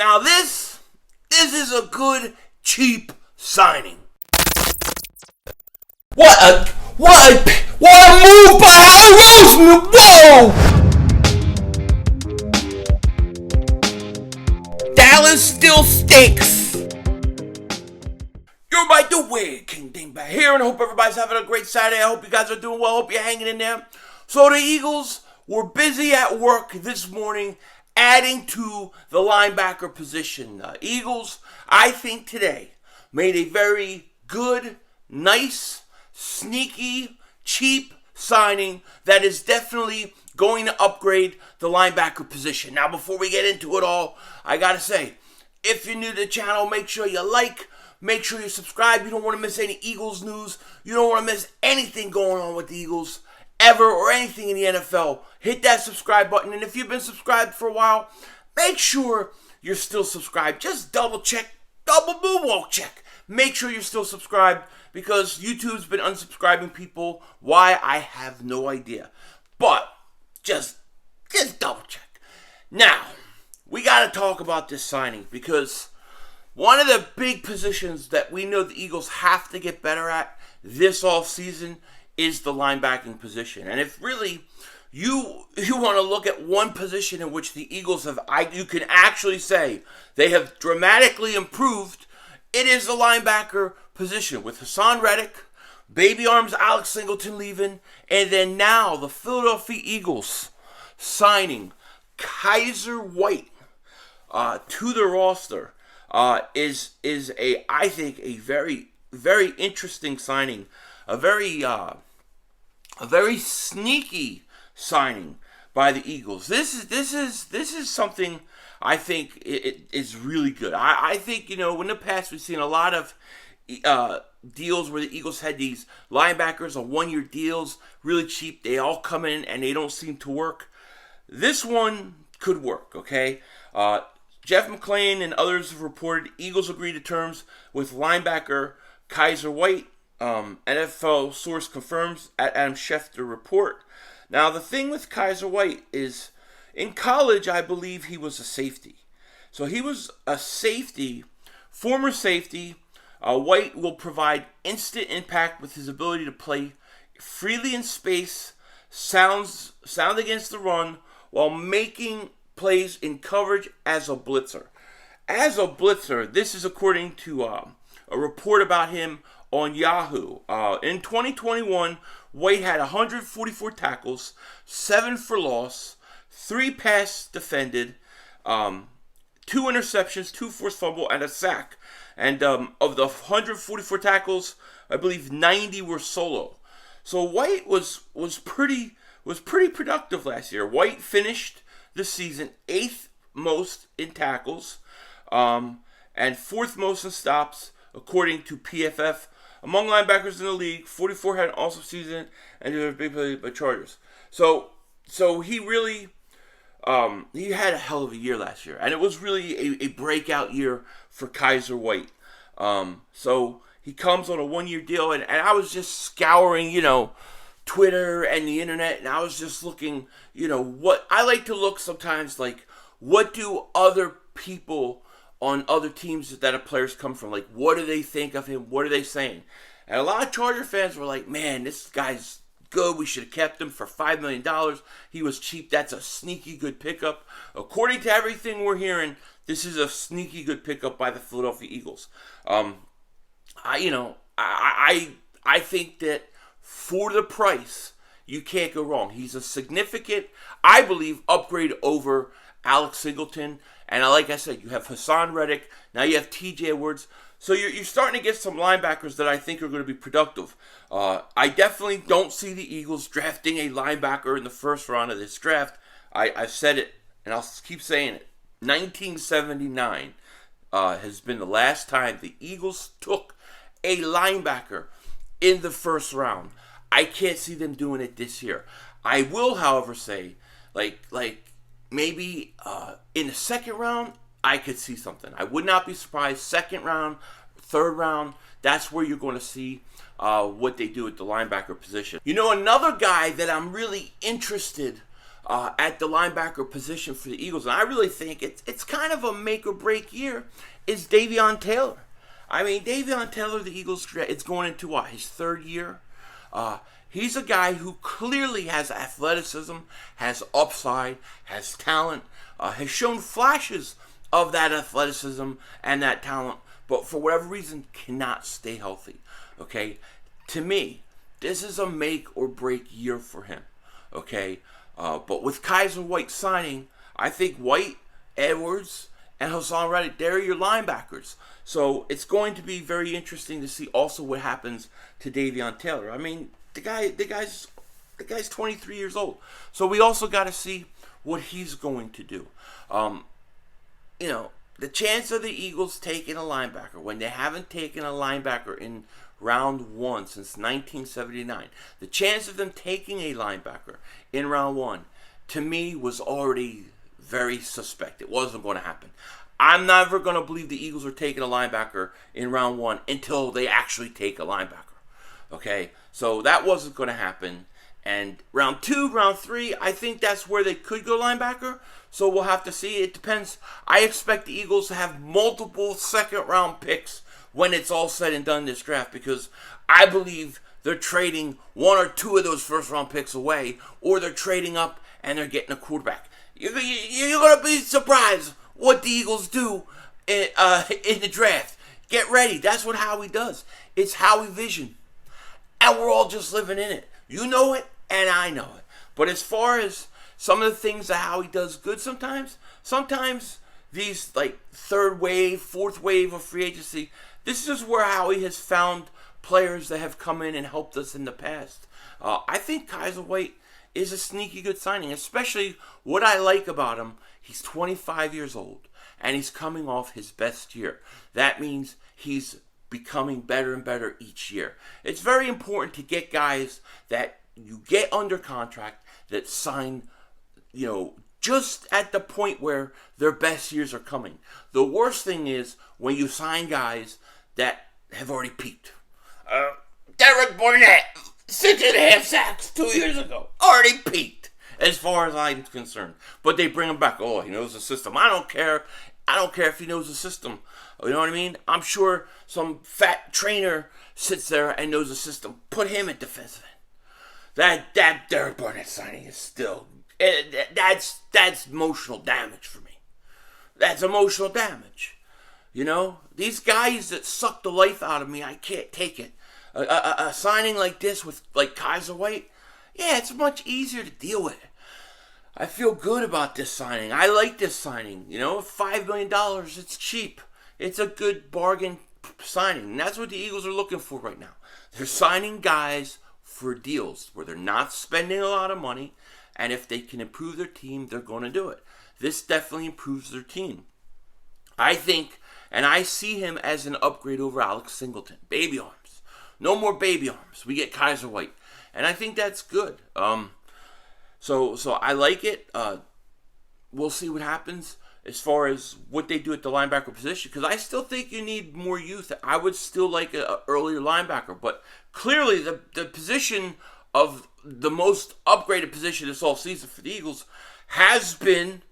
Now this is a good, cheap signing. What a move by Al Roseman! Whoa! Dallas still stinks. You're by the way, King Dingbat here, and I hope everybody's having a great Saturday. I hope you guys are doing well. I hope you're hanging in there. So the Eagles were busy at work this morning adding to the linebacker position. Eagles, I think today, made a very good, nice, sneaky, cheap signing that is definitely going to upgrade the linebacker position. Now, before we get into it all, I got to say, if you're new to the channel, make sure you like, make sure you subscribe. You don't want to miss any Eagles news. You don't want to miss anything going on with the Eagles ever or anything in the NFL. Hit that subscribe button. And if you've been subscribed for a while, make sure you're still subscribed. Just double check, double moonwalk check. Make sure you're still subscribed because YouTube's been unsubscribing people. Why? I have no idea. But just double check. Now, we got to talk about this signing because one of the big positions that we know the Eagles have to get better at this offseason is the linebacking position. And if really you want to look at one position in which the Eagles have, you can actually say they have dramatically improved, it is the linebacker position with Hassan Reddick, Baby Arms Alex Singleton leaving, and then now the Philadelphia Eagles signing Kyzir White to the roster is I think a very, very interesting signing, a very sneaky signing by the Eagles. This is something I think it is really good. I think, in the past we've seen a lot of deals where the Eagles had these linebackers on one-year deals, really cheap. They all come in and they don't seem to work. This one could work, okay? Jeff McClain and others have reported Eagles agreed to terms with linebacker Kyzir White. NFL source confirms at Adam Schefter report. Now, the thing with Kyzir White is, in college, I believe he was a safety. So he was a safety, former safety. White will provide instant impact with his ability to play freely in space, sound against the run, while making plays in coverage as a blitzer. As a blitzer, this is according to a report about him on Yahoo. In 2021, White had 144 tackles, 7 for loss, 3 pass defended, 2 interceptions, 2 forced fumble, and a sack. And of the 144 tackles, I believe 90 were solo. So White was pretty productive last year. White finished the season 8th most in tackles, and 4th most in stops, according to PFF. Among linebackers in the league, 44 had an awesome season, and they were big played by Chargers. So he really, he had a hell of a year last year, and it was really a breakout year for Kyzir White. So he comes on a one-year deal, and I was just scouring, Twitter and the internet, and I was just looking, what I like to look sometimes like, what do other people on other teams that players come from, like, what do they think of him? What are they saying? And a lot of Charger fans were like, man, this guy's good. We should have kept him for $5 million. He was cheap. That's a sneaky good pickup. According to everything we're hearing, this is a sneaky good pickup by the Philadelphia Eagles. I think that for the price, you can't go wrong. He's a significant, I believe, upgrade over Alex Singleton. And like I said, you have Hassan Reddick. Now you have TJ Edwards. So you're starting to get some linebackers that I think are going to be productive. I definitely don't see the Eagles drafting a linebacker in the first round of this draft. I've said it, and I'll keep saying it. 1979 has been the last time the Eagles took a linebacker in the first round. I can't see them doing it this year. I will, however, say, like maybe in the second round, I could see something. I would not be surprised. Second round, third round, that's where you're going to see what they do at the linebacker position. Another guy that I'm really interested at the linebacker position for the Eagles, and I really think it's kind of a make or break year, is Davion Taylor. I mean, Davion Taylor, the Eagles, it's going into what, his third year? He's a guy who clearly has athleticism, has upside, has talent, has shown flashes of that athleticism and that talent, but for whatever reason cannot stay healthy. Okay? To me, this is a make or break year for him. Okay? But with Kyzir White signing, I think White, Edwards, and Hassan Reddick, they're your linebackers. So it's going to be very interesting to see also what happens to Davion Taylor. I mean, the guy's 23 years old. So we also got to see what he's going to do. The chance of the Eagles taking a linebacker when they haven't taken a linebacker in round one since 1979, the chance of them taking a linebacker in round one, to me, was already very suspect. It wasn't going to happen. I'm never going to believe the Eagles are taking a linebacker in round one until they actually take a linebacker. Okay, so that wasn't going to happen. And round two, round three, I think that's where they could go linebacker. So we'll have to see. It depends. I expect the Eagles to have multiple second-round picks when it's all said and done this draft, because I believe they're trading one or two of those first-round picks away, or they're trading up and they're getting a quarterback. You're going to be surprised what the Eagles do in the draft. Get ready. That's what Howie does. It's Howie vision. And we're all just living in it. You know it, and I know it. But as far as some of the things that Howie does good sometimes these like third wave, fourth wave of free agency, this is where Howie has found players that have come in and helped us in the past. I think Kyzir White is a sneaky good signing, especially what I like about him. He's 25 years old, and he's coming off his best year. That means he's becoming better and better each year. It's very important to get guys that you get under contract that sign, just at the point where their best years are coming. The worst thing is when you sign guys that have already peaked. Derek Barnett, 6.5 sacks 2 years ago, already peaked as far as I'm concerned. But they bring him back. Oh, he knows the system. I don't care if he knows the system. You know what I mean? I'm sure some fat trainer sits there and knows the system. Put him at defensive end. That Derek Barnett signing is still... That's emotional damage for me. That's emotional damage. These guys that suck the life out of me, I can't take it. A signing like this with like Kyzir White, yeah, it's much easier to deal with. I feel good about this signing. I like this signing. $5 million, it's cheap. It's a good bargain signing. And that's what the Eagles are looking for right now. They're signing guys for deals where they're not spending a lot of money, and if they can improve their team, they're going to do it. This definitely improves their team. I think, and I see him as an upgrade over Alex Singleton. Baby arms. No more baby arms. We get Kyzir White. And I think that's good. So I like it. We'll see what happens as far as what they do at the linebacker position, because I still think you need more youth. I would still like an earlier linebacker, but clearly the position of the most upgraded position this all season for the Eagles has been,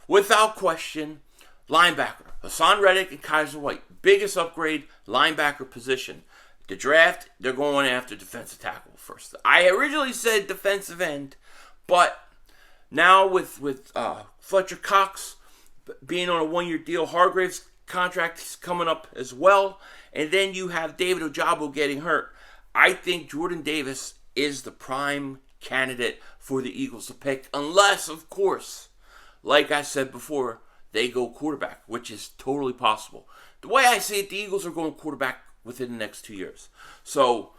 without question, linebacker. Hassan Reddick and Kyzir White. Biggest upgrade, linebacker position. The draft, they're going after defensive tackle first. I originally said defensive end, but now with Fletcher Cox being on a one-year deal, Hargrave's contract is coming up as well, and then you have David Ojabo getting hurt. I think Jordan Davis is the prime candidate for the Eagles to pick, unless, of course, like I said before, they go quarterback, which is totally possible. The way I see it, the Eagles are going quarterback within the next 2 years. So,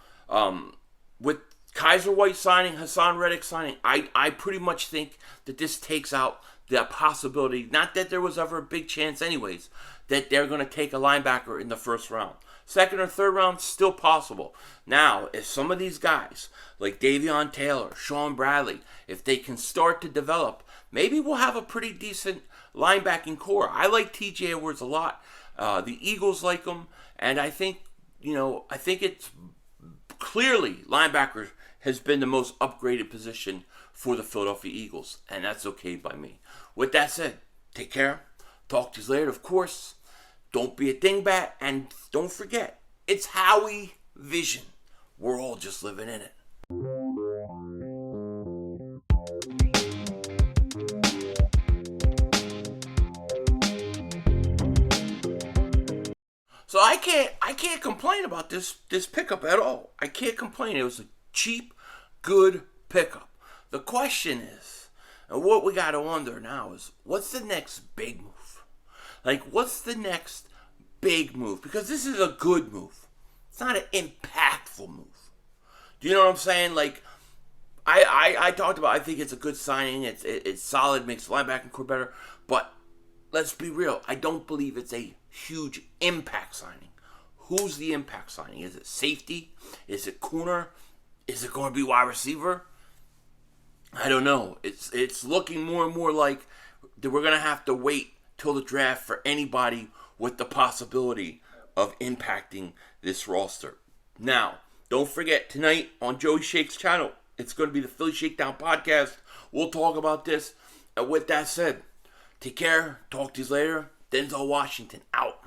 with Kyzir White signing, Hassan Reddick signing, I pretty much think that this takes out the possibility, not that there was ever a big chance anyways, that they're going to take a linebacker in the first round. Second or third round, still possible. Now, if some of these guys, like Davion Taylor, Sean Bradley, if they can start to develop, maybe we'll have a pretty decent linebacking core. I like TJ Edwards a lot. The Eagles like him, and I think it's clearly linebacker has been the most upgraded position for the Philadelphia Eagles, and that's okay by me. With that said, take care. Talk to you later, of course. Don't be a dingbat, and don't forget, it's Howie Vision. We're all just living in it. So I can't complain about this pickup at all. I can't complain. It was a cheap, good pickup. The question is, and what we got to wonder now is, what's the next big move? Like, what's the next big move? Because this is a good move. It's not an impactful move. Do you know what I'm saying? Like, I talked about, I think it's a good signing. It's solid, makes the linebacking core better. But let's be real. I don't believe it's a huge impact signing. Who's the impact signing? Is it safety? Is it corner? Is it going to be wide receiver? I don't know. It's looking more and more like that we're going to have to wait till the draft for anybody with the possibility of impacting this roster. Now, don't forget, tonight on Joey Shake's channel, it's going to be the Philly Shakedown podcast. We'll talk about this. And with that said, take care. Talk to you later. Denzel Washington out.